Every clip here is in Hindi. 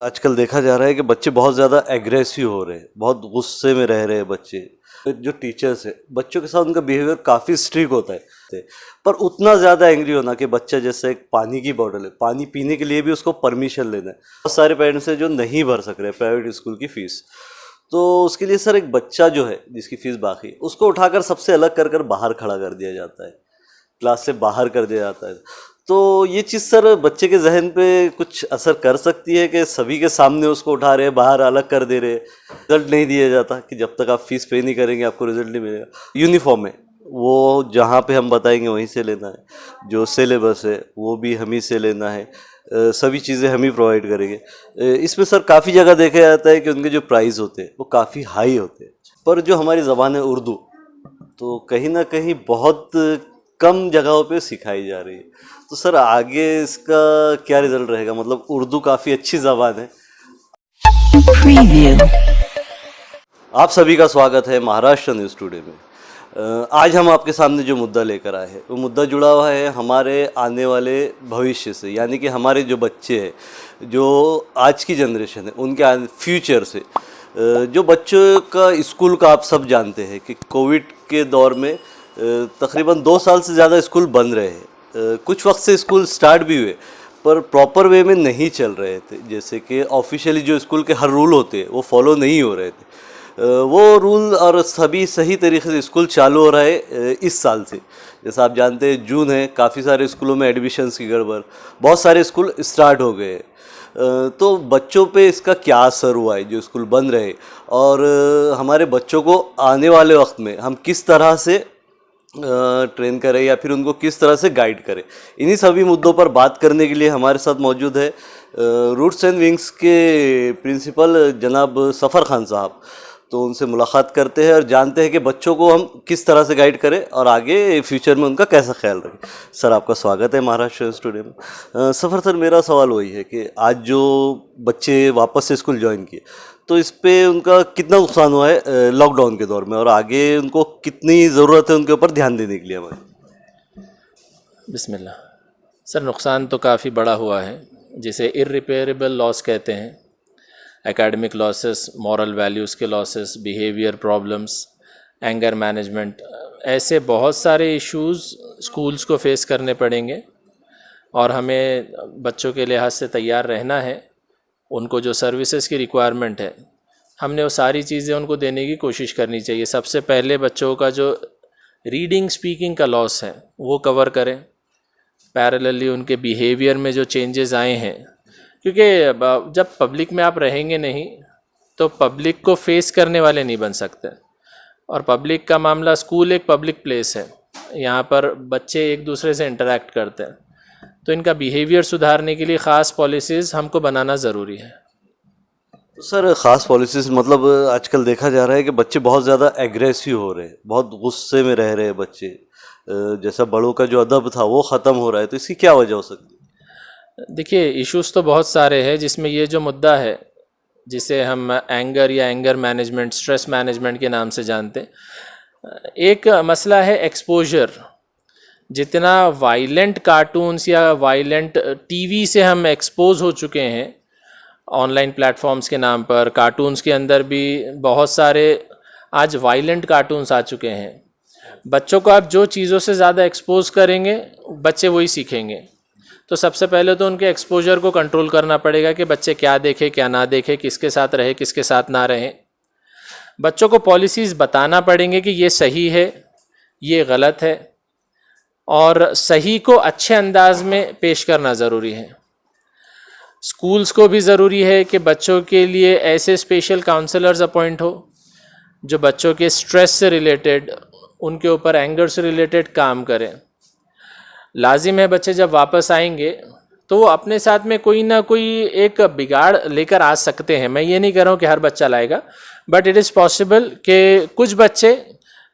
आजकल देखा जा रहा है कि बच्चे बहुत ज़्यादा एग्रेसिव हो रहे हैं, बहुत गुस्से में रह रहे हैं बच्चे। जो टीचर्स है बच्चों के साथ उनका बिहेवियर काफ़ी स्ट्रिक्ट होता है, पर उतना ज़्यादा एंग्री होना कि बच्चा जैसे एक पानी की बॉटल है, पानी पीने के लिए भी उसको परमिशन लेना है। बहुत सारे पेरेंट्स हैं जो नहीं भर सक रहे प्राइवेट स्कूल की फ़ीस, तो उसके लिए सर एक बच्चा जो है जिसकी फ़ीस बाकी है उसको उठाकर सबसे अलग कर कर बाहर खड़ा कर दिया जाता है, क्लास से बाहर कर दिया जाता है। तो ये चीज़ सर बच्चे के जहन पे कुछ असर कर सकती है कि सभी के सामने उसको उठा रहे हैं, बाहर अलग कर दे रहे हैं, रिजल्ट नहीं दिया जाता कि जब तक आप फीस पे नहीं करेंगे आपको रिजल्ट नहीं मिलेगा। यूनिफॉर्म है वो जहाँ पे हम बताएंगे वहीं से लेना है, जो सिलेबस है वो भी हम ही से लेना है, सभी चीज़ें हम ही प्रोवाइड करेंगे। इसमें सर काफ़ी जगह देखा जाता है कि उनके जो प्राइस होते हैं वो काफ़ी हाई होते हैं, पर जो हमारी ज़बान है उर्दू तो कहीं ना कहीं बहुत कम जगहों पे सिखाई जा रही है। तो सर आगे इसका क्या रिजल्ट रहेगा? मतलब उर्दू काफ़ी अच्छी ज़बान है। आप सभी का स्वागत है महाराष्ट्र न्यूज़ टुडे में। आज हम आपके सामने जो मुद्दा लेकर आए हैं वो मुद्दा जुड़ा हुआ है हमारे आने वाले भविष्य से, यानी कि हमारे जो बच्चे हैं, जो आज की जनरेशन है, उनके फ्यूचर से। जो बच्चों का स्कूल का आप सब जानते हैं कि कोविड के दौर में तकरीबन 2 साल से ज़्यादा स्कूल बंद रहे हैं। कुछ वक्त से स्कूल स्टार्ट भी हुए पर प्रॉपर वे में नहीं चल रहे थे, जैसे कि ऑफिशियली जो स्कूल के हर रूल होते हैं वो फॉलो नहीं हो रहे थे। वो रूल और सभी सही तरीके से स्कूल चालू हो रहा है इस साल से। जैसा आप जानते हैं जून है, काफ़ी सारे स्कूलों में एडमिशन्स की गड़बड़, बहुत सारे स्कूल स्टार्ट हो गए। तो बच्चों पे इसका क्या असर हुआ है जो स्कूल बंद रहे, और हमारे बच्चों को आने वाले वक्त में हम किस तरह से ट्रेन करें या फिर उनको किस तरह से गाइड करें, इन्हीं सभी मुद्दों पर बात करने के लिए हमारे साथ मौजूद है रूट्स एंड विंग्स के प्रिंसिपल जनाब सफ़र खान साहब। तो उनसे मुलाकात करते हैं और जानते हैं कि बच्चों को हम किस तरह से गाइड करें और आगे फ्यूचर में उनका कैसा ख्याल रखें। सर आपका स्वागत है महाराष्ट्र स्टूडियो में। सफ़र सर, मेरा सवाल वही है कि आज जो बच्चे वापस से स्कूल ज्वाइन किए तो इस पे उनका कितना नुकसान हुआ है लॉकडाउन के दौर में, और आगे उनको कितनी ज़रूरत है उनके ऊपर ध्यान देने के लिए हमारे? बिस्मिल्लाह। सर नुकसान तो काफ़ी बड़ा हुआ है, जिसे इर्रिपेयरेबल लॉस कहते हैं। एकेडमिक लॉसेस, मॉरल वैल्यूज़ के losses, behaviour problems, anger management, ऐसे बहुत सारे इश्यूज़ स्कूल्स को फेस करने पड़ेंगे और हमें बच्चों के लिहाज से तैयार रहना है। उनको जो सर्विसेज की रिक्वायरमेंट है हमने वो सारी चीज़ें उनको देने की कोशिश करनी चाहिए। सबसे पहले बच्चों का जो रीडिंग स्पीकिंग का लॉस है वो कवर करें। पैरेलली उनके बिहेवियर में जो चेंजेस आए हैं, क्योंकि जब पब्लिक में आप रहेंगे नहीं तो पब्लिक को फेस करने वाले नहीं बन सकते। और पब्लिक का मामला, स्कूल एक पब्लिक प्लेस है, यहाँ पर बच्चे एक दूसरे से इंटरेक्ट करते हैं, तो इनका बिहेवियर सुधारने के लिए ख़ास पॉलिसीज़ हमको बनाना ज़रूरी है। तो सर ख़ास पॉलिसीज़ मतलब आजकल देखा जा रहा है कि बच्चे बहुत ज़्यादा एग्रेसिव हो रहे हैं, बहुत गुस्से में रह रहे हैं बच्चे। जैसा बड़ों का जो अदब था वो ख़त्म हो रहा है, तो इसकी क्या वजह हो सकती है? देखिए, इश्यूज़ तो बहुत सारे हैं, जिसमें ये जो मुद्दा है जिसे हम एंगर या एंगर मैनेजमेंट, स्ट्रेस मैनेजमेंट के नाम से जानते हैं, एक मसला है एक्सपोजर। जितना वायलेंट कार्टून्स या वायलेंट टीवी से हम एक्सपोज हो चुके हैं ऑनलाइन प्लेटफॉर्म्स के नाम पर, कार्टून्स के अंदर भी बहुत सारे आज वायलेंट कार्टून्स आ चुके हैं। बच्चों को आप जो चीज़ों से ज़्यादा एक्सपोज करेंगे बच्चे वही सीखेंगे। तो सबसे पहले तो उनके एक्सपोजर को कंट्रोल करना पड़ेगा कि बच्चे क्या देखें, क्या ना देखें, किसके साथ रहे, किसके साथ ना रहें। बच्चों को पॉलिसीज़ बताना पड़ेंगे कि ये सही है, ये गलत है, और सही को अच्छे अंदाज में पेश करना ज़रूरी है। स्कूल्स को भी ज़रूरी है कि बच्चों के लिए ऐसे स्पेशल काउंसलर्स अपॉइंट हो जो बच्चों के स्ट्रेस से रिलेटेड, उनके ऊपर एंगर से रिलेटेड काम करें। लाजिम है बच्चे जब वापस आएंगे तो वो अपने साथ में कोई ना कोई एक बिगाड़ लेकर आ सकते हैं। मैं ये नहीं कह रहा हूँ कि हर बच्चा लाएगा, बट इट इज़ पॉसिबल कि कुछ बच्चे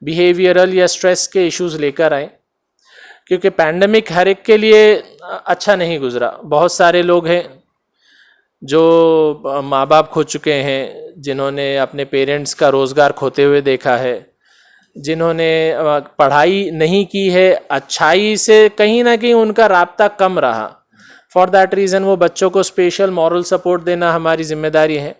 बिहेवियरल या स्ट्रेस के इश्यूज़ लेकर आएँ, क्योंकि पैंडमिक हर एक के लिए अच्छा नहीं गुजरा। बहुत सारे लोग हैं जो माँ बाप खो चुके हैं, जिन्होंने अपने पेरेंट्स का रोज़गार खोते हुए देखा है, जिन्होंने पढ़ाई नहीं की है, अच्छाई से कहीं ना कहीं उनका राब्ता कम रहा, फॉर दैट रीज़न वो बच्चों को स्पेशल मॉरल सपोर्ट देना हमारी जिम्मेदारी है।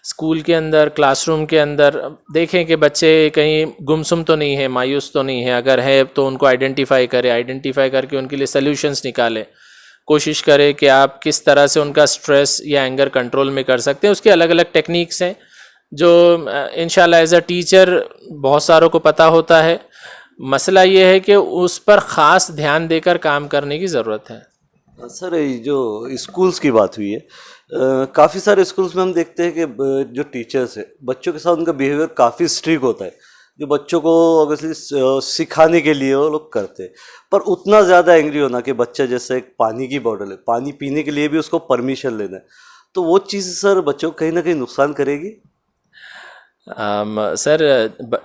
स्कूल के अंदर, क्लासरूम के अंदर देखें कि बच्चे कहीं गुमसुम तो नहीं है, मायूस तो नहीं है, अगर है तो उनको आइडेंटिफाई करें, आइडेंटिफाई करके उनके लिए सल्यूशंस निकालें, कोशिश करें कि आप किस तरह से उनका स्ट्रेस या एंगर कंट्रोल में कर सकते हैं। उसके अलग अलग टेक्निक्स हैं जो इंशाल्लाह एज अ टीचर बहुत सारों को पता होता है। मसला ये है कि उस पर ख़ास ध्यान देकर काम करने की ज़रूरत है। सर ये जो स्कूल्स की बात हुई है, काफ़ी सारे स्कूल्स में हम देखते हैं कि जो टीचर्स है बच्चों के साथ उनका बिहेवियर काफ़ी स्ट्रिक्ट होता है, जो बच्चों को ऑब्वियसली सिखाने के लिए वो लोग करते हैं, पर उतना ज़्यादा एंग्री होना कि बच्चा जैसे एक पानी की बॉटल है, पानी पीने के लिए भी उसको परमिशन लेना है, तो वो चीज़ सर बच्चों को कहीं ना कहीं नुकसान करेगी। सर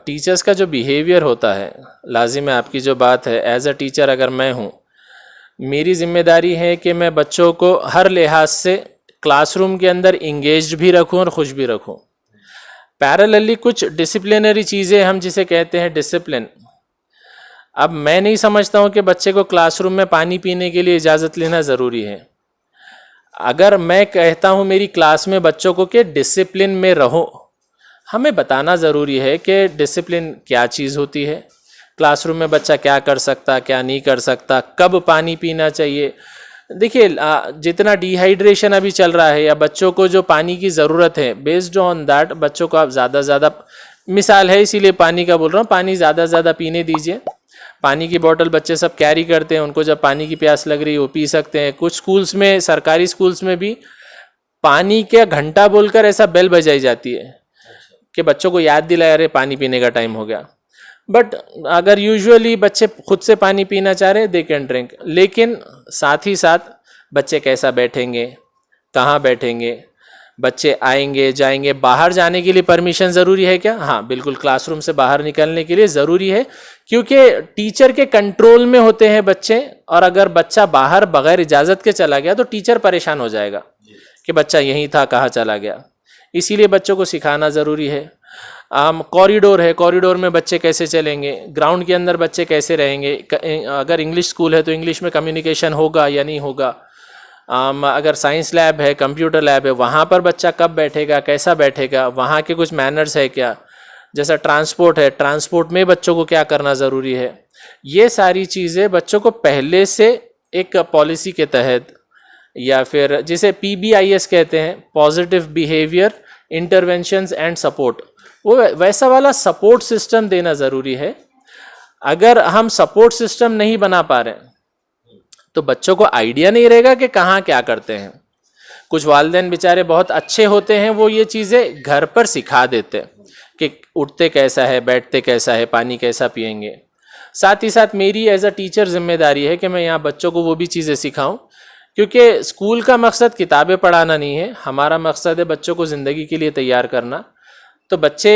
टीचर्स का जो बिहेवियर होता है, लाजिम है आपकी जो बात है, एज अ टीचर अगर मैं हूँ, मेरी ज़िम्मेदारी है कि मैं बच्चों को हर लिहाज से क्लासरूम के अंदर इंगेज्ड भी रखूं और खुश भी रखूं। पैरेलली कुछ डिसिप्लिनरी चीज़ें हम जिसे कहते हैं डिसिप्लिन, अब मैं नहीं समझता हूं कि बच्चे को क्लासरूम में पानी पीने के लिए इजाज़त लेना ज़रूरी है। अगर मैं कहता हूं मेरी क्लास में बच्चों को कि डिसिप्लिन में रहो, हमें बताना ज़रूरी है कि डिसिप्लिन क्या चीज़ होती है, क्लासरूम में बच्चा क्या कर सकता, क्या नहीं कर सकता, कब पानी पीना चाहिए। देखिए जितना डिहाइड्रेशन अभी चल रहा है या बच्चों को जो पानी की ज़रूरत है, बेस्ड ऑन दैट बच्चों को आप ज़्यादा ज़्यादा, मिसाल है इसीलिए पानी का बोल रहा हूँ, पानी ज़्यादा ज़्यादा पीने दीजिए। पानी की बोतल बच्चे सब कैरी करते हैं, उनको जब पानी की प्यास लग रही है वो पी सकते हैं। कुछ स्कूल्स में, सरकारी स्कूल्स में भी पानी का घंटा बोलकर ऐसा बेल बजाई जाती है कि बच्चों को याद दिलाया, अरे पानी पीने का टाइम हो गया। बट अगर यूजुअली बच्चे खुद से पानी पीना चाह रहे हैं, दे कैन ड्रिंक, लेकिन साथ ही साथ बच्चे कैसा बैठेंगे, कहाँ बैठेंगे, बच्चे आएंगे जाएंगे, बाहर जाने के लिए परमिशन ज़रूरी है क्या? हाँ बिल्कुल, क्लासरूम से बाहर निकलने के लिए ज़रूरी है, क्योंकि टीचर के कंट्रोल में होते हैं बच्चे, और अगर बच्चा बाहर बगैर इजाज़त के चला गया तो टीचर परेशान हो जाएगा कि बच्चा यहीं था, कहाँ चला गया। इसीलिए बच्चों को सिखाना ज़रूरी है। कॉरिडोर है, कॉरिडोर में बच्चे कैसे चलेंगे, ग्राउंड के अंदर बच्चे कैसे रहेंगे, अगर इंग्लिश स्कूल है तो इंग्लिश में कम्युनिकेशन होगा या नहीं होगा, अगर साइंस लैब है, कंप्यूटर लैब है, वहाँ पर बच्चा कब बैठेगा, कैसा बैठेगा, वहाँ के कुछ मैनर्स है क्या, जैसा ट्रांसपोर्ट है, ट्रांसपोर्ट में बच्चों को क्या करना ज़रूरी है। ये सारी चीज़ें बच्चों को पहले से एक पॉलिसी के तहत, या फिर जिसे PBIS कहते हैं, positive behaviour interventions and support, वो वैसा वाला सपोर्ट सिस्टम देना ज़रूरी है। अगर हम सपोर्ट सिस्टम नहीं बना पा रहे तो बच्चों को आइडिया नहीं रहेगा कि कहाँ क्या करते हैं। कुछ वालिदैन बेचारे बहुत अच्छे होते हैं, वो ये चीज़ें घर पर सिखा देते कि उठते कैसा है, बैठते कैसा है, पानी कैसा पिएंगे। साथ ही साथ मेरी एज अ टीचर जिम्मेदारी है कि मैं यहाँ बच्चों को वो भी चीज़ें सिखाऊं, क्योंकि स्कूल का मकसद किताबें पढ़ाना नहीं है, हमारा मकसद है बच्चों को ज़िंदगी के लिए तैयार करना। तो बच्चे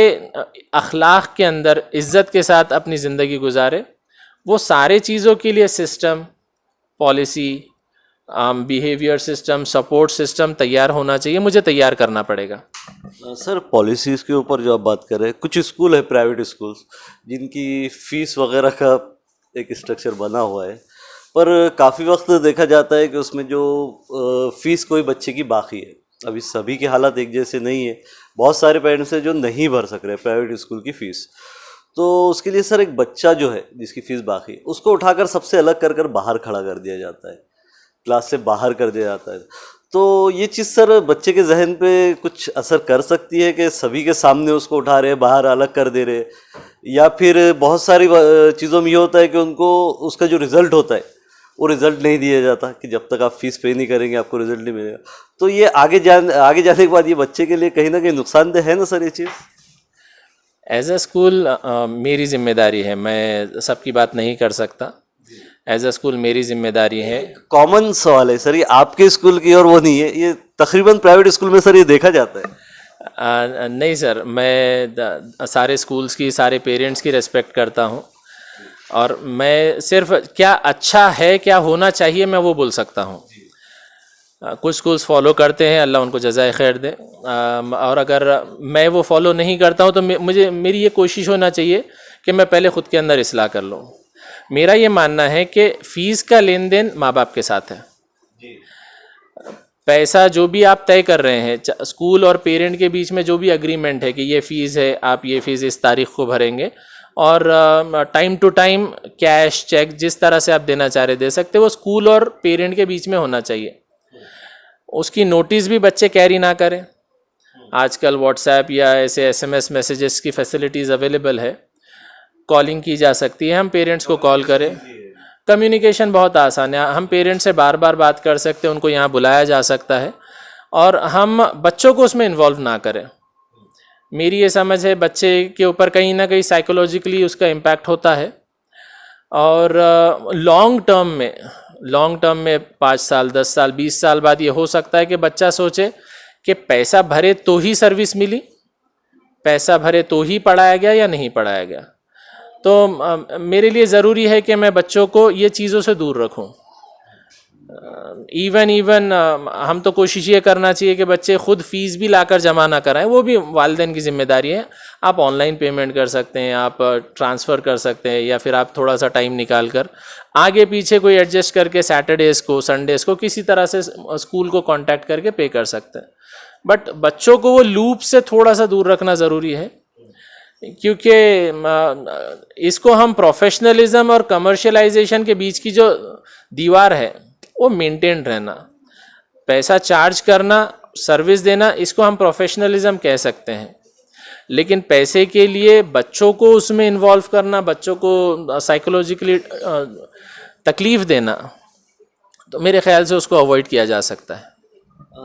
अखलाक के अंदर इज़्ज़त के साथ अपनी ज़िंदगी गुजारे, वो सारे चीज़ों के लिए system, policy, behaviour system, support system तैयार होना चाहिए, मुझे तैयार करना पड़ेगा। सर पॉलिसीज़ के ऊपर जो आप बात कर रहे हैं, कुछ स्कूल है प्राइवेट स्कूल्स जिनकी फ़ीस वगैरह का एक स्ट्रक्चर बना हुआ है, पर काफ़ी वक्त देखा जाता है कि उसमें जो फ़ीस कोई बच्चे की बाकी है। अभी सभी की हालत एक जैसे नहीं है, बहुत सारे पेरेंट्स हैं जो नहीं भर सक रहे प्राइवेट स्कूल की फ़ीस, तो उसके लिए सर एक बच्चा जो है जिसकी फ़ीस बाकी है उसको उठाकर सबसे अलग कर कर बाहर खड़ा कर दिया जाता है, क्लास से बाहर कर दिया जाता है। तो ये चीज़ सर बच्चे के जहन पे कुछ असर कर सकती है कि सभी के सामने उसको उठा रहे, बाहर अलग कर दे रहे, या फिर बहुत सारी चीज़ों में ये होता है कि उनको उसका जो रिज़ल्ट होता है वो रिज़ल्ट नहीं दिया जाता कि जब तक आप फीस पे नहीं करेंगे आपको रिज़ल्ट नहीं मिलेगा। तो ये आगे जाने के बाद ये बच्चे के लिए कहीं ना कहीं नुकसानदेह है ना सर ये चीज़? एज अ स्कूल मेरी जिम्मेदारी है, मैं सबकी बात नहीं कर सकता। एज अ स्कूल मेरी जिम्मेदारी है। कॉमन सवाल है सर, ये आपके स्कूल की और वो नहीं है, ये तकरीबन प्राइवेट स्कूल में सर ये देखा जाता है। नहीं सर, मैं सारे स्कूल्स की, सारे पेरेंट्स की रिस्पेक्ट करता हूँ, और मैं सिर्फ क्या अच्छा है, क्या होना चाहिए, मैं वो बोल सकता हूँ। कुछ स्कूल्स फॉलो करते हैं, अल्लाह उनको जज़ाए खैर दे, और अगर मैं वो फॉलो नहीं करता हूँ तो मेरी ये कोशिश होना चाहिए कि मैं पहले ख़ुद के अंदर इस्लाह कर लूँ। मेरा ये मानना है कि फ़ीस का लेन देन माँ बाप के साथ है, पैसा जो भी आप तय कर रहे हैं, स्कूल और पेरेंट के बीच में जो भी अग्रीमेंट है कि ये फ़ीस है, आप ये फ़ीस इस तारीख को भरेंगे, और time to time cash cheque जिस तरह से आप देना चाह रहे दे सकते, वो स्कूल और पेरेंट के बीच में होना चाहिए। उसकी नोटिस भी बच्चे कैरी ना करें। आजकल व्हाट्सएप या ऐसे SMS मैसेजेस की फैसिलिटीज़ अवेलेबल है, कॉलिंग की जा सकती है, हम पेरेंट्स को कॉल करें, कम्युनिकेशन बहुत आसान है, हम पेरेंट्स से बार बार बात कर सकते हैं, उनको यहाँ बुलाया जा सकता है, और हम बच्चों को उसमें इन्वॉल्व ना करें। मेरी ये समझ है बच्चे के ऊपर कहीं ना कहीं साइकोलॉजिकली उसका इम्पैक्ट होता है, और लॉन्ग टर्म में 5 साल 10 साल 20 साल बाद ये हो सकता है कि बच्चा सोचे कि पैसा भरे तो ही सर्विस मिली, पैसा भरे तो ही पढ़ाया गया या नहीं पढ़ाया गया। तो मेरे लिए ज़रूरी है कि मैं बच्चों को ये चीज़ों से दूर रखूं। इवन हम तो कोशिश ये करना चाहिए कि बच्चे खुद फ़ीस भी लाकर जमा ना कराएं, वो भी वालिदैन की जिम्मेदारी है। आप ऑनलाइन पेमेंट कर सकते हैं, आप ट्रांसफ़र कर सकते हैं, या फिर आप थोड़ा सा टाइम निकाल कर आगे पीछे कोई एडजस्ट करके सैटरडेज़ को संडेज़ को किसी तरह से स्कूल को कांटेक्ट करके पे कर सकते हैं। बट बच्चों को वो लूप से थोड़ा सा दूर रखना ज़रूरी है, क्योंकि इसको हम प्रोफेशनलिज्म और कमर्शियलाइजेशन के बीच की जो दीवार है वो मेंटेन रहना, पैसा चार्ज करना, सर्विस देना, इसको हम प्रोफेशनलिज्म कह सकते हैं। लेकिन पैसे के लिए बच्चों को उसमें इन्वॉल्व करना, बच्चों को साइकोलॉजिकली तकलीफ़ देना, तो मेरे ख्याल से उसको अवॉइड किया जा सकता है।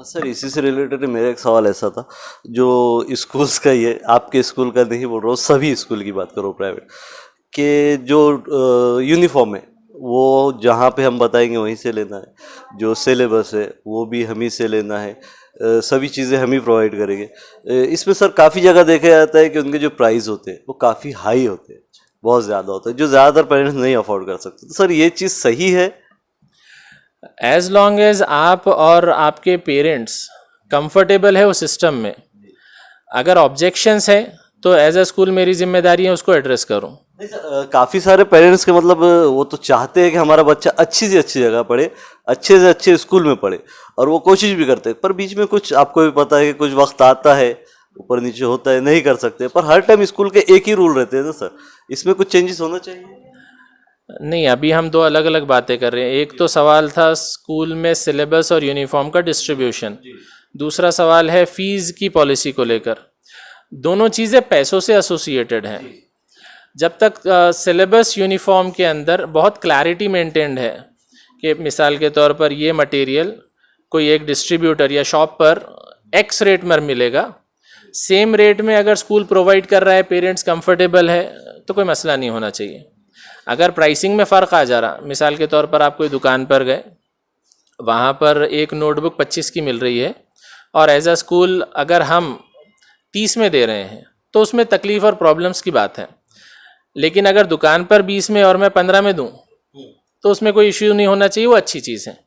सर इसी से रिलेटेड मेरा एक सवाल ऐसा था, जो स्कूल्स का ही है, आपके स्कूल का नहीं बोल रहा हूँ, सभी स्कूल की बात करो प्राइवेट, कि जो यूनिफॉर्म है वो जहाँ पे हम बताएंगे वहीं से लेना है, जो सिलेबस है वो भी हम ही से लेना है, सभी चीज़ें हम ही प्रोवाइड करेंगे। इसमें सर काफ़ी जगह देखा जाता है कि उनके जो प्राइस होते हैं वो काफ़ी हाई होते हैं, बहुत ज़्यादा होता है, जो ज़्यादातर पेरेंट्स नहीं अफोर्ड कर सकते। तो सर ये चीज़ सही है? एज लॉन्ग एज आप और आपके पेरेंट्स कंफर्टेबल है उस सिस्टम में, अगर ऑब्जेक्शंस है तो एज अ स्कूल मेरी जिम्मेदारी है उसको एड्रेस करूं। नहीं सर, काफ़ी सारे पेरेंट्स के मतलब वो तो चाहते हैं कि हमारा बच्चा अच्छी से अच्छी जगह पढ़े, अच्छे से अच्छे स्कूल में पढ़े, और वो कोशिश भी करते हैं, पर बीच में कुछ आपको भी पता है कि कुछ वक्त आता है, ऊपर नीचे होता है, नहीं कर सकते। पर हर टाइम स्कूल के एक ही रूल रहते हैं ना सर, इसमें कुछ चेंजेस होना चाहिए? नहीं, अभी हम दो अलग अलग बातें कर रहे हैं। एक तो सवाल था स्कूल में सिलेबस और यूनिफॉर्म का डिस्ट्रीब्यूशन, दूसरा सवाल है फीस की पॉलिसी को लेकर। दोनों चीज़ें पैसों से एसोसिएटेड हैं। जब तक सिलेबस यूनिफॉर्म के अंदर बहुत क्लैरिटी मेंटेन्ड है कि मिसाल के तौर पर ये मटेरियल कोई एक डिस्ट्रीब्यूटर या शॉप पर एक्स रेट में मिलेगा, सेम रेट में अगर स्कूल प्रोवाइड कर रहा है, पेरेंट्स कंफर्टेबल है, तो कोई मसला नहीं होना चाहिए। अगर प्राइसिंग में फ़र्क आ जा रहा, मिसाल के तौर पर आप कोई दुकान पर गए, वहाँ पर एक नोटबुक 25 की मिल रही है और एज अ स्कूल अगर हम 30 में दे रहे हैं तो उसमें तकलीफ़ और प्रॉब्लम्स की बात है। लेकिन अगर दुकान पर 20 में और मैं 15 में दूं तो उसमें कोई इश्यू नहीं होना चाहिए, वो अच्छी चीज़ है,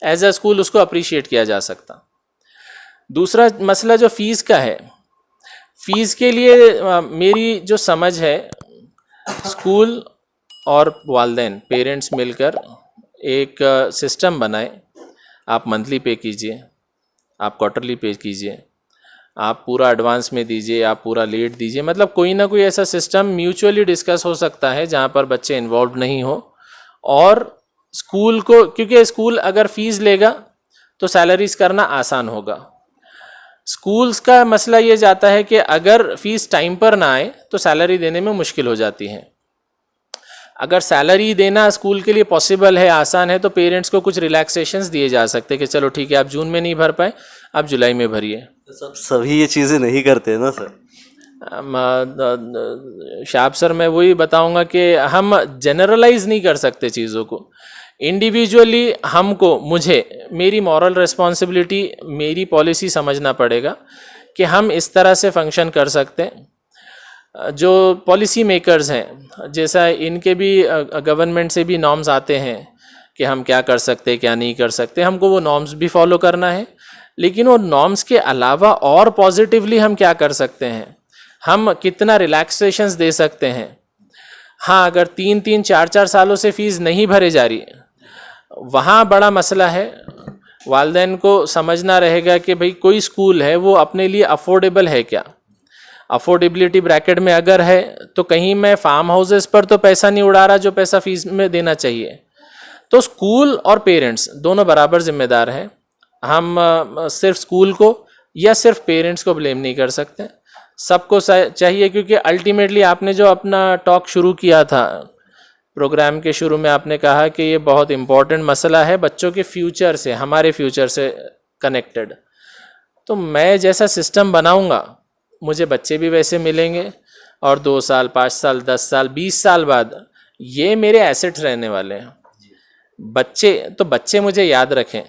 एज अ स्कूल उसको अप्रिशिएट किया जा सकता। दूसरा मसला जो फ़ीस का है, फ़ीस के लिए मेरी जो समझ है, स्कूल और वालिदैन पेरेंट्स मिलकर एक सिस्टम बनाए। आप मंथली पे कीजिए, आप क्वार्टरली पे कीजिए, आप पूरा एडवांस में दीजिए, आप पूरा लेट दीजिए, मतलब कोई ना कोई ऐसा सिस्टम म्यूचुअली डिस्कस हो सकता है जहाँ पर बच्चे इन्वॉल्व नहीं हो। और स्कूल को, क्योंकि स्कूल अगर फ़ीस लेगा तो सैलरीज करना आसान होगा। स्कूल्स का मसला ये जाता है कि अगर फ़ीस टाइम पर ना आए तो सैलरी देने में मुश्किल हो जाती है। अगर सैलरी देना स्कूल के लिए पॉसिबल है, आसान है, तो पेरेंट्स को कुछ रिलैक्सेशंस दिए जा सकते हैं कि चलो ठीक है, आप जून में नहीं भर पाए, आप जुलाई में भरिए। सभी ये चीज़ें नहीं करते हैं ना सर। शाब सर, मैं वही बताऊंगा कि हम जनरलाइज नहीं कर सकते चीज़ों को। इंडिविजुअली हमको, मुझे, मेरी मॉरल रिस्पॉन्सिबिलिटी, मेरी पॉलिसी समझना पड़ेगा कि हम इस तरह से फंक्शन कर सकते हैं। जो पॉलिसी मेकर्स हैं, जैसा इनके भी गवर्नमेंट से भी नॉर्म्स आते हैं कि हम क्या कर सकते हैं, क्या नहीं कर सकते, हमको वो नॉर्म्स भी फॉलो करना है। लेकिन वो नॉर्म्स के अलावा और पॉजिटिवली हम क्या कर सकते हैं, हम कितना रिलैक्सेशंस दे सकते हैं। हाँ, अगर 3-3, 4-4 सालों से फ़ीस नहीं भरे जा रही है, वहाँ बड़ा मसला है वालिदैन को समझना रहेगा कि भाई कोई स्कूल है वो अपने लिए अफोर्डेबल है क्या। अफोर्डेबिलिटी ब्रैकेट में अगर है तो कहीं मैं फार्म हाउसेस पर तो पैसा नहीं उड़ा रहा जो पैसा फीस में देना चाहिए। तो स्कूल और पेरेंट्स दोनों बराबर जिम्मेदार हैं। हम सिर्फ स्कूल को या सिर्फ पेरेंट्स को ब्लेम नहीं कर सकते, सबको चाहिए, क्योंकि अल्टीमेटली आपने जो अपना टॉक शुरू किया था प्रोग्राम के शुरू में, आपने कहा कि ये बहुत इम्पोर्टेंट मसला है बच्चों के फ्यूचर से, हमारे फ्यूचर से कनेक्टेड। तो मैं जैसा सिस्टम बनाऊंगा मुझे बच्चे भी वैसे मिलेंगे, और 2 साल 5 साल 10 साल 20 साल बाद ये मेरे एसेट्स रहने वाले हैं। बच्चे मुझे याद रखें,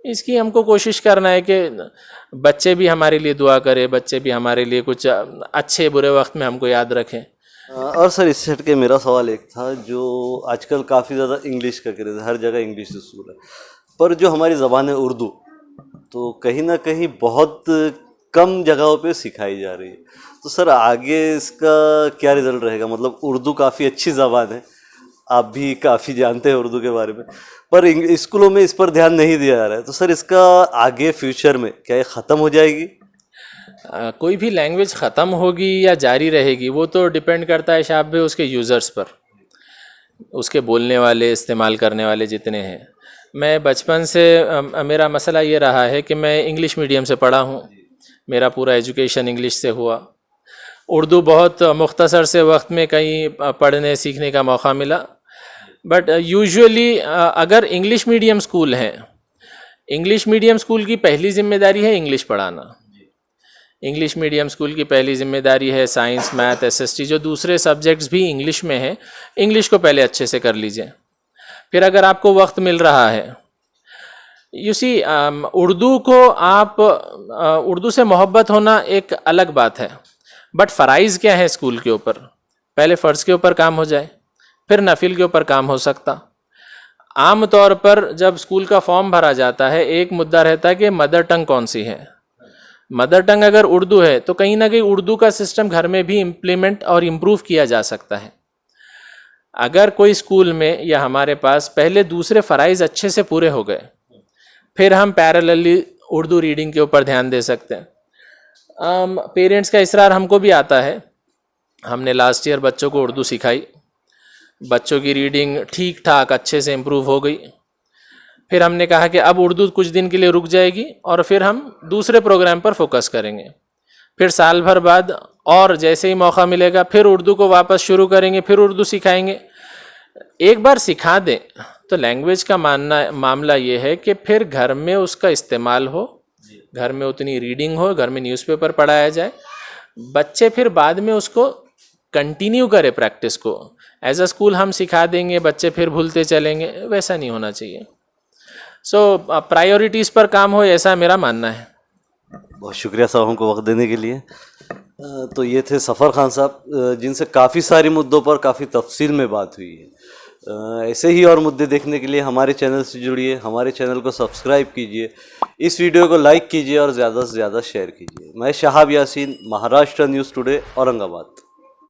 इसकी हमको कोशिश करना है कि बच्चे भी हमारे लिए दुआ करें, बच्चे भी हमारे लिए कुछ अच्छे बुरे वक्त में हमको याद रखें। और सर इससे हट के मेरा सवाल एक था, जो आजकल काफ़ी ज़्यादा इंग्लिश का क्रेज़ है, हर जगह इंग्लिश स्कूल है, पर जो हमारी ज़बान है उर्दू तो कहीं ना कहीं बहुत कम जगहों पे सिखाई जा रही है। तो सर आगे इसका क्या रिज़ल्ट रहेगा? मतलब उर्दू काफ़ी अच्छी ज़बान है, आप भी काफ़ी जानते हैं उर्दू के बारे में, पर स्कूलों में इस पर ध्यान नहीं दिया जा रहा है। तो सर इसका आगे फ्यूचर में क्या ये ख़त्म हो जाएगी? कोई भी लैंग्वेज ख़त्म होगी या जारी रहेगी वो तो डिपेंड करता है शायद भी उसके यूज़र्स पर, उसके बोलने वाले इस्तेमाल करने वाले जितने हैं। मैं बचपन से मेरा मसला ये रहा है कि मैं इंग्लिश मीडियम से पढ़ा हूँ, मेरा पूरा एजुकेशन इंग्लिश से हुआ। उर्दू बहुत मुख्तसर से वक्त में कहीं पढ़ने सीखने का मौका मिला, बट यूजुअली अगर इंग्लिश मीडियम स्कूल हैं, इंग्लिश मीडियम स्कूल की पहली जिम्मेदारी है इंग्लिश पढ़ाना। इंग्लिश मीडियम स्कूल की पहली जिम्मेदारी है साइंस मैथ एसएसटी, जो दूसरे सब्जेक्ट्स भी इंग्लिश में हैं, इंग्लिश को पहले अच्छे से कर लीजिए। फिर अगर आपको वक्त मिल रहा है, यू सी उर्दू को आप उर्दू से मोहब्बत होना एक अलग बात है, बट फ़राइज़ क्या है स्कूल के ऊपर? पहले फ़र्ज़ के ऊपर काम हो जाए, फिर नफिल के ऊपर काम हो सकता। आम तौर पर जब स्कूल का फॉर्म भरा जाता है एक मुद्दा रहता है कि मदर टंग कौन सी है। मदर टंग अगर उर्दू है तो कहीं ना कहीं उर्दू का सिस्टम घर में भी इम्प्लीमेंट और इम्प्रूव किया जा सकता है। अगर कोई स्कूल में या हमारे पास पहले दूसरे फ़राइज़ अच्छे से पूरे हो गए, फिर हम पैरेलली उर्दू रीडिंग के ऊपर ध्यान दे सकते हैं। पेरेंट्स का इसरार हमको भी आता है, हमने लास्ट ईयर बच्चों को उर्दू सिखाई, बच्चों की रीडिंग ठीक ठाक अच्छे से इम्प्रूव हो गई। फिर हमने कहा कि अब उर्दू कुछ दिन के लिए रुक जाएगी और फिर हम दूसरे प्रोग्राम पर फोकस करेंगे। फिर साल भर बाद और जैसे ही मौका मिलेगा फिर उर्दू को वापस शुरू करेंगे, फिर उर्दू सिखाएंगे। एक बार सिखा दें तो लैंग्वेज का मामला ये है कि फिर घर में उसका इस्तेमाल हो, घर में उतनी रीडिंग हो, घर में न्यूज़पेपर पढ़ाया जाए, बच्चे फिर बाद में उसको कंटिन्यू करें प्रैक्टिस को। एज अ स्कूल हम सिखा देंगे, बच्चे फिर भूलते चलेंगे, वैसा नहीं होना चाहिए। सो प्रायोरिटीज़ पर काम हो, ऐसा मेरा मानना है। बहुत शुक्रिया साहब हमको वक्त देने के लिए। तो ये थे सफ़र खान साहब, जिनसे काफ़ी सारे मुद्दों पर काफ़ी तफसील में बात हुई है। ऐसे ही और मुद्दे देखने के लिए हमारे चैनल से जुड़िए, हमारे चैनल को सब्सक्राइब कीजिए, इस वीडियो को लाइक कीजिए और ज़्यादा से ज़्यादा शेयर कीजिए। मैं शहाब यासीन, महाराष्ट्र न्यूज़ टुडे, औरंगाबाद।